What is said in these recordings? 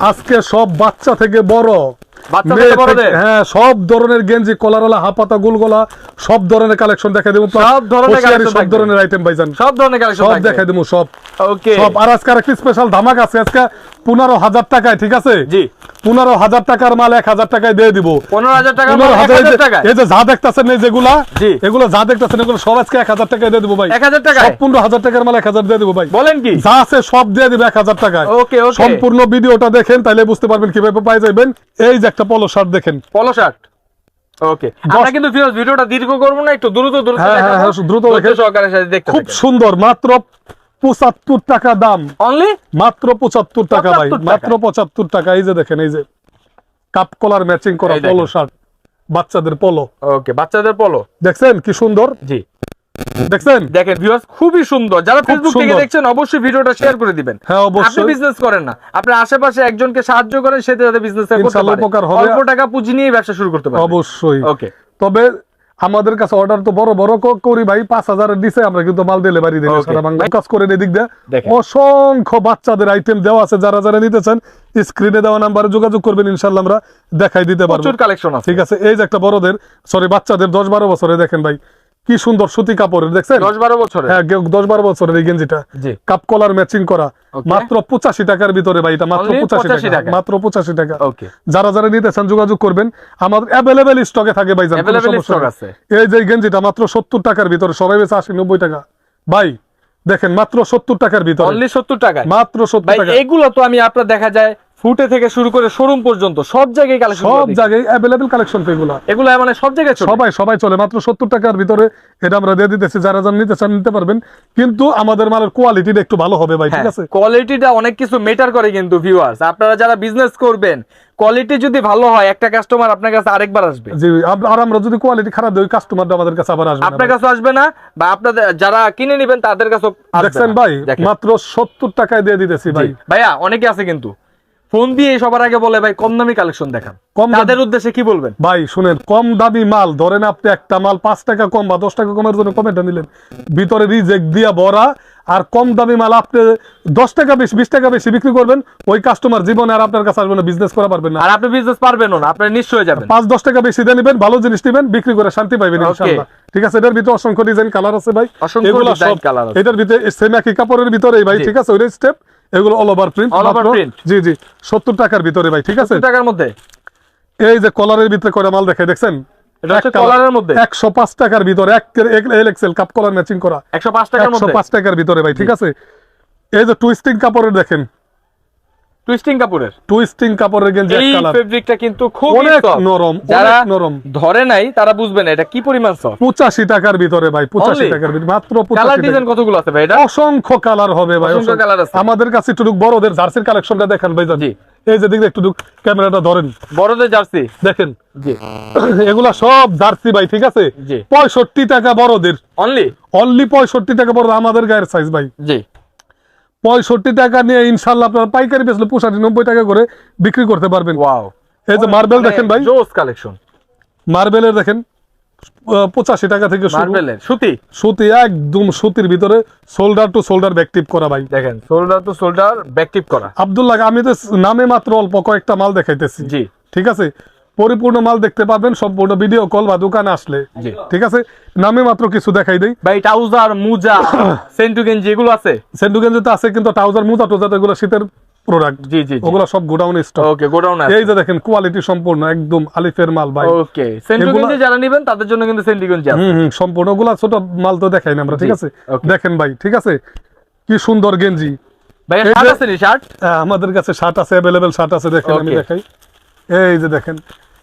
আজকে সব বাচ্চা থেকে বড়, হ্যাঁ সব ধরনের গেঞ্জি, কলারওয়ালা, হাফাতা, গোলগলা, সব ধরনের কালেকশন দেখাই দেবো। সব ধরনের আইটেম ভাইজান, সব ধরনের কালেকশন সব দেখাই দেবো সব। ওকে, সব। আর আজকে আরেকটি স্পেশাল ধামাক আছে, আজকে 15,000 টাকায়, ঠিক আছে জি, 15,000 টাকার মাল 1,000 টাকায় দিয়ে দিব। 15,000 টাকা মাল 1,000 টাকা। এই যে যা দেখতাছেন এই যেগুলা, জি, এগুলো যা দেখতাছেন এগুলো সব আজকে 1,000 টাকায় দিয়ে দিব ভাই। 1,000 টাকা, সব 15,000 টাকার মাল 1,000 দিয়ে দিব ভাই। বলেন কি? যা আছে সব দিয়ে দিব 1,000 টাকায়। ওকে ওকে, সম্পূর্ণ ভিডিওটা দেখেন তাহলে বুঝতে পারবেন কিভাবে পাই যাবেন। এই যে একটা পলো শার্ট দেখেন, পলো শার্ট। ওকে, আমরা কিন্তু ভিডিওটা দীর্ঘ করব না, একটু দ্রুত দ্রুত দেখেন সহকারে দেখতে। খুব সুন্দর, মাত্র 75 টাকা দাম, অনলি মাত্র 75 টাকা ভাই, মাত্র 75 টাকা। এই যে দেখেন, এই যে কাপ কলার ম্যাচিং করা পলো শার্ট, বাচ্চাদের পলো। ওকে, বাচ্চাদের পলো দেখছেন কি সুন্দর? জি, দেখছেন? দেখেন ভিউয়ার্স, খুবই সুন্দর। যারা ফেসবুক থেকে দেখছেন অবশ্যই ভিডিওটা শেয়ার করে দিবেন। হ্যাঁ অবশ্যই। আপনি বিজনেস করেন না, আপনি আশেপাশে একজনকে সাহায্য করেন, সেটা যাতে বিজনেস করতে পারে, অল্প টাকা পুঁজি নিয়ে ব্যবসা শুরু করতে পারে। অবশ্যই। ওকে, তবে আমাদের কাছে অর্ডার তো বড় বড় করি ভাই, 5,000 এর নিচে আমরা কিন্তু মাল ডেলিভারি দিই সারা বাংলা। কাজ করে এদিক দিয়ে অসংখ্য বাচ্চাদের আইটেম দেওয়া আছে, যারা যারা নিতেছেন স্ক্রিনে দেওয়া নাম্বারে যোগাযোগ করবেন, ইনশাআল্লাহ আমরা দেখাই দিতে পারবো। প্রচুর কালেকশন আছে, ঠিক আছে। এই যে একটা বড়দের, সরি বাচ্চাদের 10-12 বছরে দেখেন ভাই, কি সুন্দর সুতি কাপড়ের, দেখছেন? 10-12 বছরে, হ্যাঁ 10-12 বছরের এই গেঞ্জিটা, কাপ কলার ম্যাচিং করা, মাত্র 85 টাকার ভিতরে ভাই। এটা মাত্র 85 টাকা, মাত্র 85 টাকা। ওকে, যারা যারা নিতেছেন যোগাযোগ করবেন, আমাদের अवेलेबल স্টকে থাকে ভাই। এই যে গেঞ্জিটা মাত্র 70 টাকার ভিতরে, সবাই বেচে 80-90 টাকা ভাই। দেখেন মাত্র 70 টাকার ভিতরে, অনলি 70 টাকা, মাত্র 70 টাকা। এগুলো তো আমি আপনার দেখা যায় ফুটে থেকে শুরু করে শোরুম পর্যন্ত সব জায়গায় কালেকশন, সব জায়গায় अवेलेबल কালেকশন এগুলো মানে সব জায়গায় সবাই চলে। মাত্র 70 টাকার ভিতরে এটা আমরা দিয়ে দিতেছি, যারা যারা নিতে চান নিতে পারবেন, কিন্তু আমাদের মালের কোয়ালিটিটা একটু ভালো হবে ভাই। ঠিক আছে, কোয়ালিটিটা অনেক কিছু ম্যাটার করে কিন্তু ভিউয়ার্স। আপনারা যারা বিজনেস করবেন, কোয়ালিটি যদি ভালো হয়, একটা কাস্টমার আপনার কাছে আরেকবার আসবে। জি, আর আমরা যদি কোয়ালিটি খারাপ দেই, কাস্টমারটা আমাদের কাছে আবার আসবে না, আপনার কাছে আসবে না, বা আপনাদের যারা কিনে নেবেন তাদের কাছে আসবে। দেখছেন ভাই, মাত্র 70 টাকায় দিয়ে দিতেছি ভাই। ভাইয়া অনেকে আছে কিন্তু ফোন দিয়ে সবার আগে বলে ভাই কম দামি কালেকশন দেখান, তাদের উদ্দেশ্যে কি বলবেন? ভাই শুনেন, কম দামি মাল ধরেন আপনি একটা মাল 5 টাকা কম বা 10 টাকা কমের জন্য কমেন্টটা নিলেন, ভিতরে রিজেক্ট দিয়া ভরা, আর কম দামি মাল আপনি 10 টাকা বেশি 20 টাকা বেশি বিক্রি করবেন, ওই কাস্টমার জীবনে আর আপনার কাছে আসবে না, বিজনেস করা পারবেন না। আর আপনি বিজনেস পারবেন না, আপনি নিশ্চয় হয়ে যাবেন। 5-10 টাকা বেশি দিয়ে নেবেন, ভালো জিনিস নেবেন, বিক্রি করে শান্তি পাইবেন ইনশাআল্লাহ। ঠিক আছে, এটার ভিতরে অসংখ্য ডিজাইন কালার আছে ভাই, এগুলো সব কালার আছে এটার ভিতরে সেম একই কাপড়ের ভিতরে ভাই। ঠিক আছে, ওই স্টেপ এগুলো অল ওভার প্রিন্ট, জি জি 70 টাকার ভিতরে ভাই। ঠিক আছে, 70 টাকার মধ্যে এই যে কলারের ভিতরে করে মাল দেখাই, দেখছেন? এটা হচ্ছে কলারের মধ্যে 105 টাকার ভিতরে এলএক্সএল কাপ কলার ম্যাচিং করা, 105 টাকার মধ্যে, 105 টাকার ভিতরে ভাই। ঠিক আছে, এই যে টুইস্টিং কাপড়ের দেখেন, টুইস্টিং কাপড়ের গেঞ্জি, এই ফেব্রিকটা কিন্তু খুব নরম, যারা নরম ধরে নাই তারা বুঝবেন এটা কি পরিমাণ সফট। 85 টাকার ভিতরে ভাই, 85 টাকার ভিতরে মাত্র 85 টাকা। কালার ডিজাইন কতগুলো আছে ভাই? এটা অসংখ্য কালার হবে ভাই, অসংখ্য কালার আছে। আমাদের কাছে একটু বড়দের জার্সির কালেকশনটা দেখেন ভাই। জি, এই যে দেখতে একটু ক্যামেরাটা ধরেন, বড়দের জার্সি দেখেন। জি, এগুলা সব জার্সি ভাই। ঠিক আছে, 65 টাকা বড়দের, অনলি 65 টাকা বড়, আমাদের গায়ের সাইজ ভাই। জি, 65 টাকা নিয়ে ইনশাআল্লাহ আপনারা পাইকারি বেচলে 95 টাকা করে বিক্রি করতে পারবেন। ওয়াও, এই যে মার্বেল দেখেন ভাই, জোস কালেকশন। মার্বেলের দেখেন 85 টাকা থেকে শুরু। মার্বেলের সুতি একদম সুতির ভিতরে শোল্ডার টু শোল্ডার ব্যাক টিপ করা ভাই। দেখেন শোল্ডার টু শোল্ডার ব্যাক টিপ করা। আব্দুল্লাহ, আমি তো নামে মাত্র অল্প কয়েকটা মাল দেখাইতেছি। জি, ঠিক আছে, পরিপূর্ণ মাল দেখতে পাবেন সম্পূর্ণ ভিডিও কল বা দোকানে আসলে। ঠিক আছে, নামে মাত্র কিছু দেখাই দেই ভাই। ট্রাউজার, মুজা, সেন্টু গেঞ্জি এগুলো আছে? সেন্টু গেঞ্জি তো আছে, কিন্তু ট্রাউজার, মুজা টোজা এগুলো শীতের প্রোডাক্ট। জি জি, ওগুলো সব গোডাউন স্টক। ওকে, গোডাউন আছে। এই যে দেখেন কোয়ালিটি সম্পূর্ণ একদম আলিফের মাল ভাই। ওকে, সেন্টু গেঞ্জি যারা নেবেন তাদের জন্য কিন্তু সেন্টু গেঞ্জি আছে। সম্পূর্ণ ওগুলা ছোট মাল তো দেখাই না আমরা। ঠিক আছে, দেখেন ভাই। ঠিক আছে, কি সুন্দর গেঞ্জি ভাই। শার্ট আছে নি? শার্ট আমাদের কাছে শার্ট আছে, अवेलेबल শার্ট আছে। দেখেন আমি দেখাই, এই যে দেখেন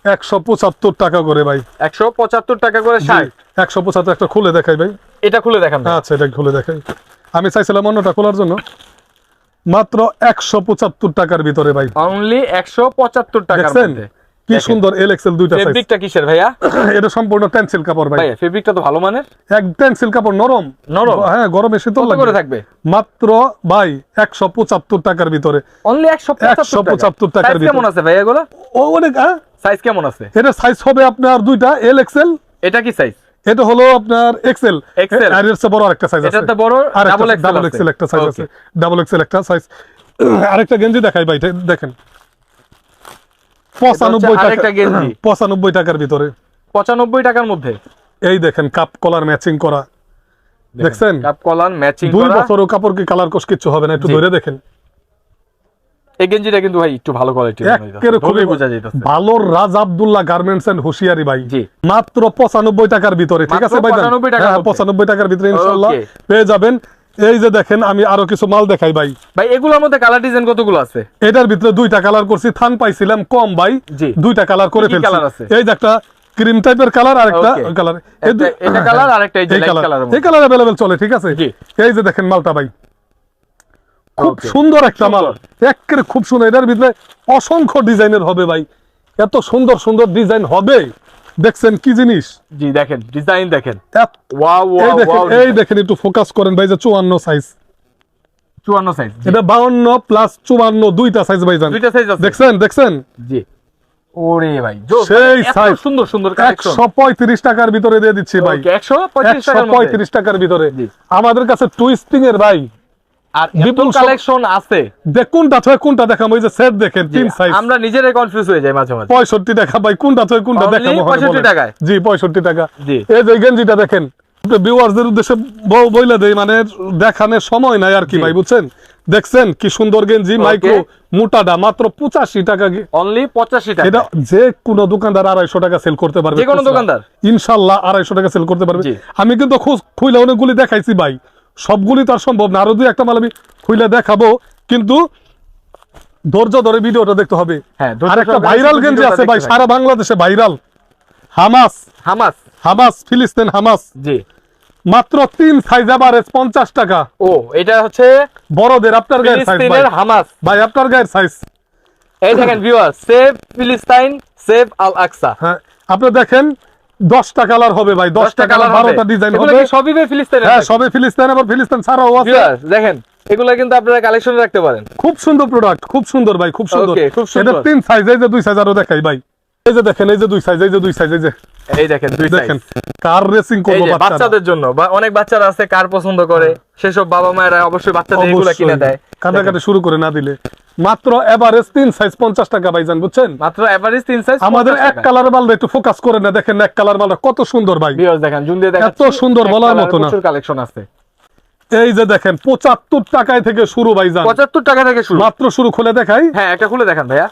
175 টাকা করে ভাই, 175 টাকা করে শার্ট। 175। একটা খুলে দেখাই ভাই, এটা খুলে দেখান। আচ্ছা, এটা খুলে দেখাই। আমি চাইছিলাম অন্যটা খোলার জন্য। মাত্র 175 টাকার ভিতরে ভাই, অনলি 175 টাকার মধ্যে। কি সুন্দর এলএক্সএল দুইটা সাইজ। ফেব্রিকটা কিসের ভাইয়া? এটা সম্পূর্ণ টেনসিল কাপড় ভাই। ভাই ফেব্রিকটা তো ভালো মানের, এক টেনসিল কাপড়, নরম নরম। হ্যাঁ, গরমে শীতল লাগবে। কত করে থাকবে? মাত্র ভাই 175 টাকার ভিতরে, অনলি 175 টাকার ভিতরে। কেমন আছে ভাই এগুলো? ও অনেক। সাইজ কেমন আছে? এটা সাইজ হবে আপনার দুইটা এলএক্সএল। এটা কি সাইজ? এটা হলো আপনার এক্সেল। আর এর চেয়ে বড় আরেকটা সাইজ আছে। এটাতে বড় ডাবল এক্সেল একটা সাইজ আছে, ডাবল এক্সেল একটা সাইজ। আরেকটা গেঞ্জি দেখাই ভাই, দেখেন 95 টাকা, আরেকটা গেঞ্জি 95 টাকার ভিতরে, 95 টাকার মধ্যে। এই দেখেন কাপ কলার ম্যাচিং করা, দেখছেন কাপ কলার ম্যাচিং 2 করা। বছরও কাপড় কি কালার কোশ কিচ্ছু হবে না, একটু ধরে দেখেন। এই গেঞ্জিটা কিন্তু ভাই একটু ভালো কোয়ালিটির একেবারে খুবই বোঝা যাইতেছে। ভালো রাজ আব্দুল্লাহ গার্মেন্টস এন্ড হুশিয়ারি ভাই, জি। মাত্র 95 টাকার ভিতরে, ঠিক আছে ভাই? 95 টাকার মধ্যে। 95 টাকার ভিতরে ইনশাআল্লাহ Okay. পেয়ে যাবেন। এই যে দেখেন আমি আরো কিছু মাল দেখাই ভাই। ভাই এগুলোর মধ্যে কালার ডিজাইন কতগুলো আছে? এটার ভিতরে 2টা কালার করছি, থান পাইছিলাম কম ভাই, জি। 2টা কালার করে কি কি colour আছে? ফেলছি। এই যে একটা ক্রিম টাইপের কালার, আর একটা Okay. কালার, এটা কালার আর একটা এই যে লাইট কালার। এই কালার अवेलेबल চলে, ঠিক আছে? জি। এই যে দেখেন মালটা ভাই, খুব Okay. সুন্দর একটা মাল, সুন্দর। একেবারে খুব সুন্দর। এটার ভিতরে অসংখ্য ডিজাইনের হবে ভাই, এত সুন্দর সুন্দর ডিজাইন হবে, দেখছেন কি জিনিস? জি দেখেন ডিজাইন দেখেন, এত- ওয়াও এই ওয়াও দেখেন, ওয়াও। এই দেখেন একটু ফোকাস করেন ভাই, যে 54 সাইজ, 54 সাইজ। এটা 52 প্লাস 54 দুইটা সাইজ ভাই জান, দুইটা সাইজ আছে। দেখছেন দেখছেন জি। ওরে ভাই জোস, সেই এত size। সুন্দর সুন্দর কালেকশন। 135 টাকার ভিতরে দিয়ে দিচ্ছি ভাই, 135 টাকার মধ্যে। 135 টাকার ভিতরে। জি। আমাদের কাছে টুইস্টিং এর ভাই আর এত বিপুল সব- কালেকশন আছে, কোনটা ছয় কোনটা দেখাম, ওই যে সেট দেখেন জি, 3 সাইজ, আমরা নিজেরাই কনফিউজ হয়ে যাই মাঝে মাঝে। 65 টাকা ভাই, কোনটা ছয় কোনটা Only দেখাম? 65 টাকায়? জি 65 টাকা। জি। এই যে গেঞ্জিটা দেখেন, ভিউয়ারদের উদ্দেশ্যে বইলা দেই, মানে দেখানোর সময় নাই আর কি জি। ভাই, বুঝছেন? দেখছেন কি সুন্দর গেঞ্জি, Okay. মাইক্রো মোটাটা মাত্র 85 টাকা। অনলি 85 টাকা। এটা যে কোনো দোকানদার 250 টাকা সেল করতে পারবে, যে কোনো খুচরা। দোকানদার? ইনশাআল্লাহ 250 টাকা সেল করতে পারবে। জি। আমি কিন্তু খুইলা অনেকগুলি দেখাইছি ভাই, সবগুলি তো আর সম্ভব না, আরো দুই একটা মাল আমি খুইলা দেখাবো, কিন্তু ধৈর্য ধরে ভিডিওটা দেখতে হবে। হ্যাঁ, ধৈর্য আর একটা সহকারে ভাইরাল শুধু গেঞ্জি ভিডিওটা আছে ভাই, দেখতে সারা বাংলাদেশে ভাইরাল, হামাস, হামাস। হামাস ফিলিস্তিন হামাস, জি। মাত্র 3 সাইজ এভারেজ 50 টাকা। ও এটা হচ্ছে বড়দের আপনার গায়ের সাইজ ভাই, ফিলিস্তিনের হামাস। ভাই আপনার গায়ের সাইজ। এই দেখেন ভিউয়ার, সেভ ফিলিস্তাইন, সেভ আল আকসা। হ্যাঁ আপনি দেখেন 10টা কালার হবে ভাই, 10টা কালার 12টা ডিজাইন এগুলো হবে। কি সবই ভাই ফিলিস্তিনের? হ্যাঁ সবে ফিলিস্তিন, আবার ফিলিস্তিন ছাড়াও আছে। ভিউয়ার দেখেন, এগুলো কিন্তু আপনারা কালেকশনে রাখতে পারেন। খুব সুন্দর প্রোডাক্ট, খুব সুন্দর ভাই, খুব সুন্দর। Okay, খুব সুন্দর। এটা 3 সাইজ, এই যে 2 সাইজ আরো দেখাই ভাই, এই যে দেখেন, এই যে 2 সাইজ, এই যে 2 সাইজ, এই যে এই দেখেন দুই দেখেন সাইজ। কার রেসিং এই করবো যে বাচ্চারা। বাচ্চাদের জন্য, বা অনেক বাচ্চারা আছে কার পছন্দ করে, সেসব বাবা মায়েরা অবশ্যই বাচ্চাদের এগুলো কিনে দেয়। কাটাকাটি শুরু করে না দিলে, মাত্র এভারেজ 3 সাইজ 50 টাকা ভাই জান, বুঝছেন? মাত্র এভারেজ 3 সাইজ। আমাদের এক কালার মালটা একটু ফোকাস করে না, দেখেন এক কালার মালটা কত সুন্দর ভাই, ভিউয়ার দেখেন, জুম দিয়ে দেখেন, এত সুন্দর বলার মতো না। প্রচুর কালেকশন আছে। এই যে দেখেন 75 টাকায় থেকে শুরু ভাই জান, 75 টাকা থেকে শুরু। মাত্র শুরু, খুলে দেখাই। হ্যাঁ একটা খুলে দেখান ভাইয়া।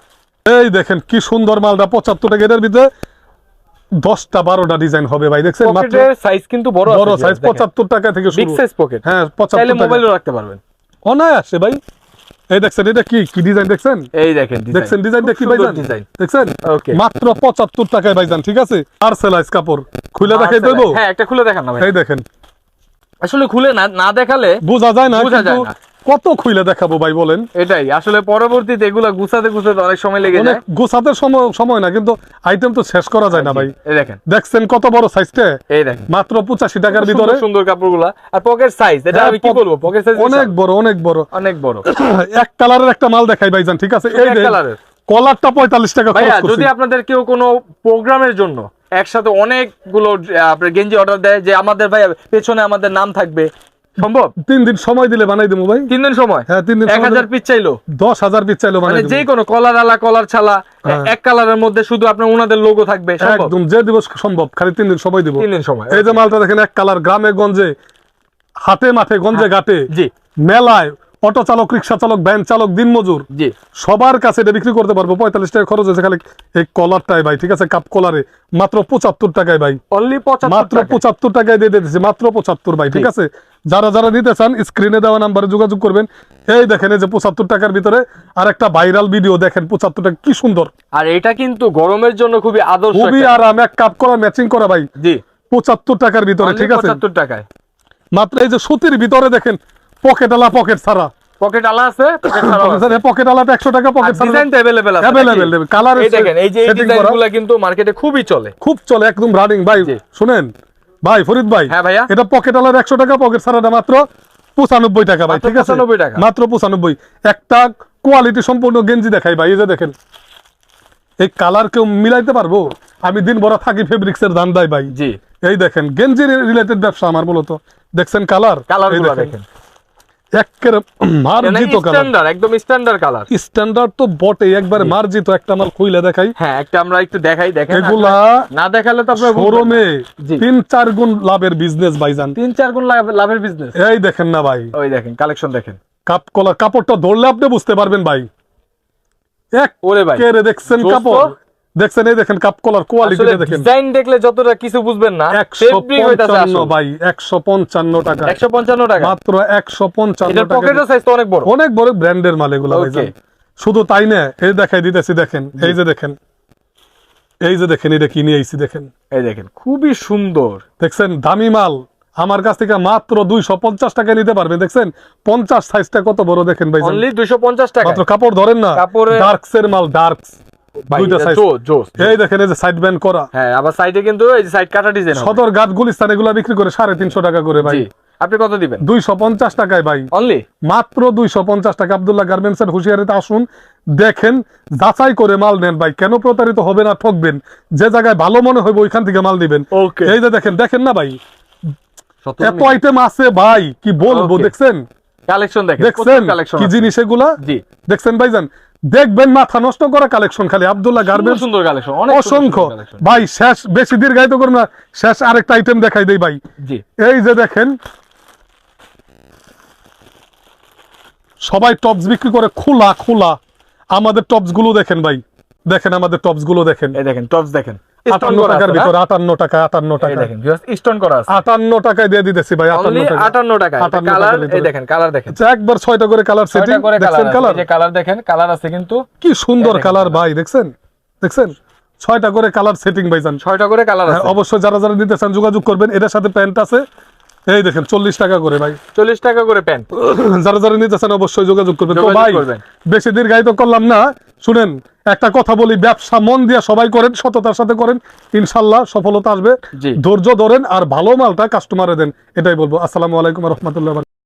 এই দেখেন কি সুন্দর মালটা, 75 টাকা। এর ভিতরে 10টা 12টা ডিজাইন হবে ভাই, দেখছেন? মাত্র পকেটের সাইজ কিন্তু বড় আছে, বড় সাইজ দেখেন। 75 টাকা থেকে বিগ শুরু। Size pocket. হ্যাঁ চাইলে 75 টাকা মোবাইলও রাখতে পারবেন। অনায়াসে ভাই। এই দেখছেন এটা কি কি ডিজাইন, দেখছেন? এই দেখেন দেখছেন ডিজাইনটা কি ভাইজান? ডিজাইন। দেখছেন? Okay. মাত্র 75 টাকায় ভাইজান, ঠিক আছে? আর সেলাইজ কাপড় খুলে দেখাই দেব। হ্যাঁ একটা খুলে দেখান না ভাই। এই দেখেন, আসলে খুলে না দেখালে বোঝা যায় না, বোঝা কিন্তু যায় না। কত খুলে দেখাবো ভাই বলেন? এটাই আসলে পরবর্তীতে এগুলা গুছাতে অনেক সময় লেগে অনেক যায়। গোছাতে সময় না, কিন্তু আইটেম তো শেষ করা যায় না ভাই। এই দেখেন, দেখছেন কত বড় সাইজটা, এই দেখেন মাত্র 85 টাকার সুন্দর ভিতরে। সুন্দর কাপড়গুলা। আর পকেট সাইজ, এটা হ্যাঁ, আমি কি বলবো, পকেট সাইজ অনেক বড়, অনেক বড়। অনেক বড়। এক কালারের একটা মাল দেখাই ভাইজান, ঠিক আছে? এই এক যে কালারের কলারটা 45 টাকা ভাইয়া, খরচ করছি। যদি আপনাদের কেউ কোনো প্রোগ্রামের জন্য একসাথে অনেকগুলো আপনার গেঞ্জি অর্ডার দেয়, যে আমাদের ভাইয়া পেছনে আমাদের নাম থাকবে, সম্ভব? 3 দিন সময় দিলে বানাই দেবো ভাই। 3 দিন সময়? হ্যাঁ 3 দিন 1000 পিস চাইলো, 10,000 পিস চাইলো মানে বানাই যে দেবো। কোনো কলার আলা কলার ছালা, হ্যাঁ। এক কালারের মধ্যে শুধু আপনার ওনাদের লোগো থাকবে, সম্ভব? একদম যে দিবস সম্ভব, খালি 3 দিন সময় দিব। 3 দিন সময়। এই যে মালটা দেখেন, এক কালার, গ্রামে গঞ্জে, হাটে মাঠে, গঞ্জে ঘাটে, জি মেলায়, অটো চালক, রিক্সা চালক, ভ্যান চালক, দিনমজুর, জি। সবার কাছে এটা বিক্রি করতে পারবো। 45 টাকা খরচ হয়েছে খালি এই কলারটাই ভাই, ঠিক আছে? কাপ কলারে মাত্র 75 টাকায় ভাই, অনলি 75 মাত্র টাকা। 75 টাকায় দিয়ে দিতেছি, মাত্র 75 ভাই, ঠিক আছে? যারা যারা নিতে চান স্ক্রিনে দেওয়া নাম্বারে যোগাযোগ করবেন। এই দেখেন, এই যে 75 টাকার ভিতরে আর একটা ভাইরাল ভিডিও দেখেন, 75 টাকা, কি সুন্দর। আর এটা কিন্তু গরমের জন্য খুবই আদর্শ খুবই একটা। আরাম, এক কাপ করা ম্যাচিং করা ভাই, জি 75 টাকার ভিতরে, only ঠিক আছে? 75 টাকায়। মাত্র এই যে সুতির ভিতরে দেখেন, পকেট আলা, পকেট ছাড়া, পকেট আলা আছে, পকেট ছাড়াও আছে। পকেট আলাতে 100 টাকা, পকেট ছাড়া ডিজাইন তো अवेलेबल আছে। available, কালার এই দেখেন, এই যে এই ডিজাইনগুলো কিন্তু মার্কেটে খুবই চলে। খুব চলে, একদম রানিং ভাই। জি। শুনেন ভাই ফরিদ ভাই, হ্যাঁ ভাইয়া। এটা পকেট আলার 100 টাকা, পকেট ছাড়াটা মাত্র 95 টাকা ভাই, মাত্র ঠিক আছে? 95 টাকা। মাত্র 95। একটা কোয়ালিটি সম্পূর্ণ গেঞ্জি দেখাই ভাই, এই যে দেখেন, এই কালার কেউ মিলাইতে পারবো? আমি দিন ভরা থাকি ফেব্রিক্সের ধান্দায় ভাই। জি এই দেখেন, গেঞ্জি রিলেটেড ব্যবসা আমার মূলত। দেখছেন কালার, কালারগুলো দেখেন। একেবারে মার্জিত কালার, স্ট্যান্ডার্ড, একদম স্ট্যান্ডার্ড কালার। স্ট্যান্ডার্ড তো বটে, একবারে মার্জিত। একটা মাল খুইলে দেখাই, হ্যাঁ একটা আমরা একটু দেখাই, দেখেন এগুলা না দেখালে তো আপনারা শোরুমে জি। 3-4 গুণ লাভের বিজনেস ভাইজান। 3-4 গুণ লাভের বিজনেস। এই দেখেন না ভাই, ওই দেখেন কালেকশন দেখেন, কাপ কলার কাপড়টা ধরলে আপনি বুঝতে পারবেন ভাই। ওরে ভাই একেবারে দেখছেন দোস্ত, কাপড়, দেখছেন এই দেখেন কাপ কলার কোয়ালিটিটা দেখেন। ডিজাইন দেখলে যতটা কিছু বুঝবেন না, ফেব্রিক হইতাছে 155 আসল। ভাই, 155 টাকা, 155 টাকা মাত্র 155 এটার টাকা। পকেটের সাইজ তো অনেক বড়, অনেক বড় ব্র্যান্ডের মাল এগুলো Okay. ভাইজান। শুধু তাই না, এই দেখাই দিতেছি, দেখেন এই যে দেখেন, এই যে দেখেন, এটা কিনে আইছি দেখেন, এই দেখেন খুবই সুন্দর। দেখছেন দামি মাল আমার কাছ থেকে মাত্র 250 টাকা নিতে পারবেন। দেখছেন 50 সাইজটা কত বড় দেখেন ভাইজান, অনলি 250 টাকা। মাত্র কাপড় ধরেন না, কাপড়ে- ডার্কস এর মাল, ডার্কস ভাই, দুইটা সাইজ। জোস। এই দেখেন এই যে সাইড ব্যান্ড করা, হ্যাঁ আবার সাইডে কিন্তু এই যে সাইড কাটা ডিজাইন হবে। সদর ঘাট গুলিস্তান এগুলা বিক্রি করে 350 টাকা করে ভাই। জি, আপনি কত দিবেন? 250 টাকায় ভাই, অনলি মাত্র 250 টাকা। আব্দুল্লাহ গার্মেন্টস এর হুঁশিয়ারিতে আসুন, দেখেন, যাচাই করে মাল নেন ভাই। কেন প্রতারিত হবে না, ঠকবেন। যে জায়গায় ভালো মনে হবে ওইখান থেকে মাল দিবেন। ওকে, এই যে দেখেন, দেখেন না ভাই, এত আইটেম আছে ভাই, কি বলবো। Okay. দেখছেন, কালেকশন দেখেন, দেখছেন কালেকশন কি জিনিস এগুলা, জি দেখছেন ভাইজান, দেখবেন মাথা নষ্ট করা কালেকশন খালি আব্দুল্লাহ গার্মেন্টস, সুন্দর কালেকশন, অনেক অসংখ্য ভাই। শেষ বেশি দীর্ঘায়িত করুন না, শেষ আরেকটা আইটেম দেখাই দেই ভাই। জি এই যে দেখেন, সবাই টপস বিক্রি করে খোলা খোলা, আমাদের টপস গুলো দেখেন ভাই, দেখেন আমাদের টপস গুলো দেখেন, এই দেখেন টপস দেখেন, 58 টাকার ভিতরে, 58 টাকা, 58 এই টাকা, দেখেন জাস্ট স্টোন করা আছে 58 টাকায় দিয়ে দিতেছি ভাই, অনলি 58 টাকা। 58 টাকা। 58 কালার টাকার ভিতরে। এই দেখেন, কালার দেখেন, আচ্ছা, একবার 6টা করে কালার সেটিং, 6টা করে দেখছেন কালার, কালার, এই যে কালার দেখেন, কালার আছে কিন্তু কি সুন্দর এই দেখেন কালার ভাই, দেখছেন, দেখছেন 6টা করে কালার সেটিং ভাইজান। 6টা করে কালার হ্যাঁ, আছে। অবশ্যই যারা যারা নিতে চান যোগাযোগ করবেন। এটার সাথে প্যান্ট আছে, এই দেখেন 40 টাকা করে ভাই। 40 টাকা করে প্যান্ট। যারা যারা নিতে চান অবশ্যই যোগাযোগ করবেন। তো যোগাযোগ ভাই করবেন। বেশি দীর্ঘায়িত করলাম না, শুনেন একটা কথা বলি, ব্যবসা মন দিয়ে সবাই করেন, সততার সাথে করেন, ইনশাল্লাহ সফলতা আসবে। জি। ধৈর্য ধরেন আর ভালো মালটা কাস্টমারে দেন, এটাই বলবো। আসসালামু আলাইকুম ওয়া রাহমাতুল্লাহি ওয়া বারাকাতুহু।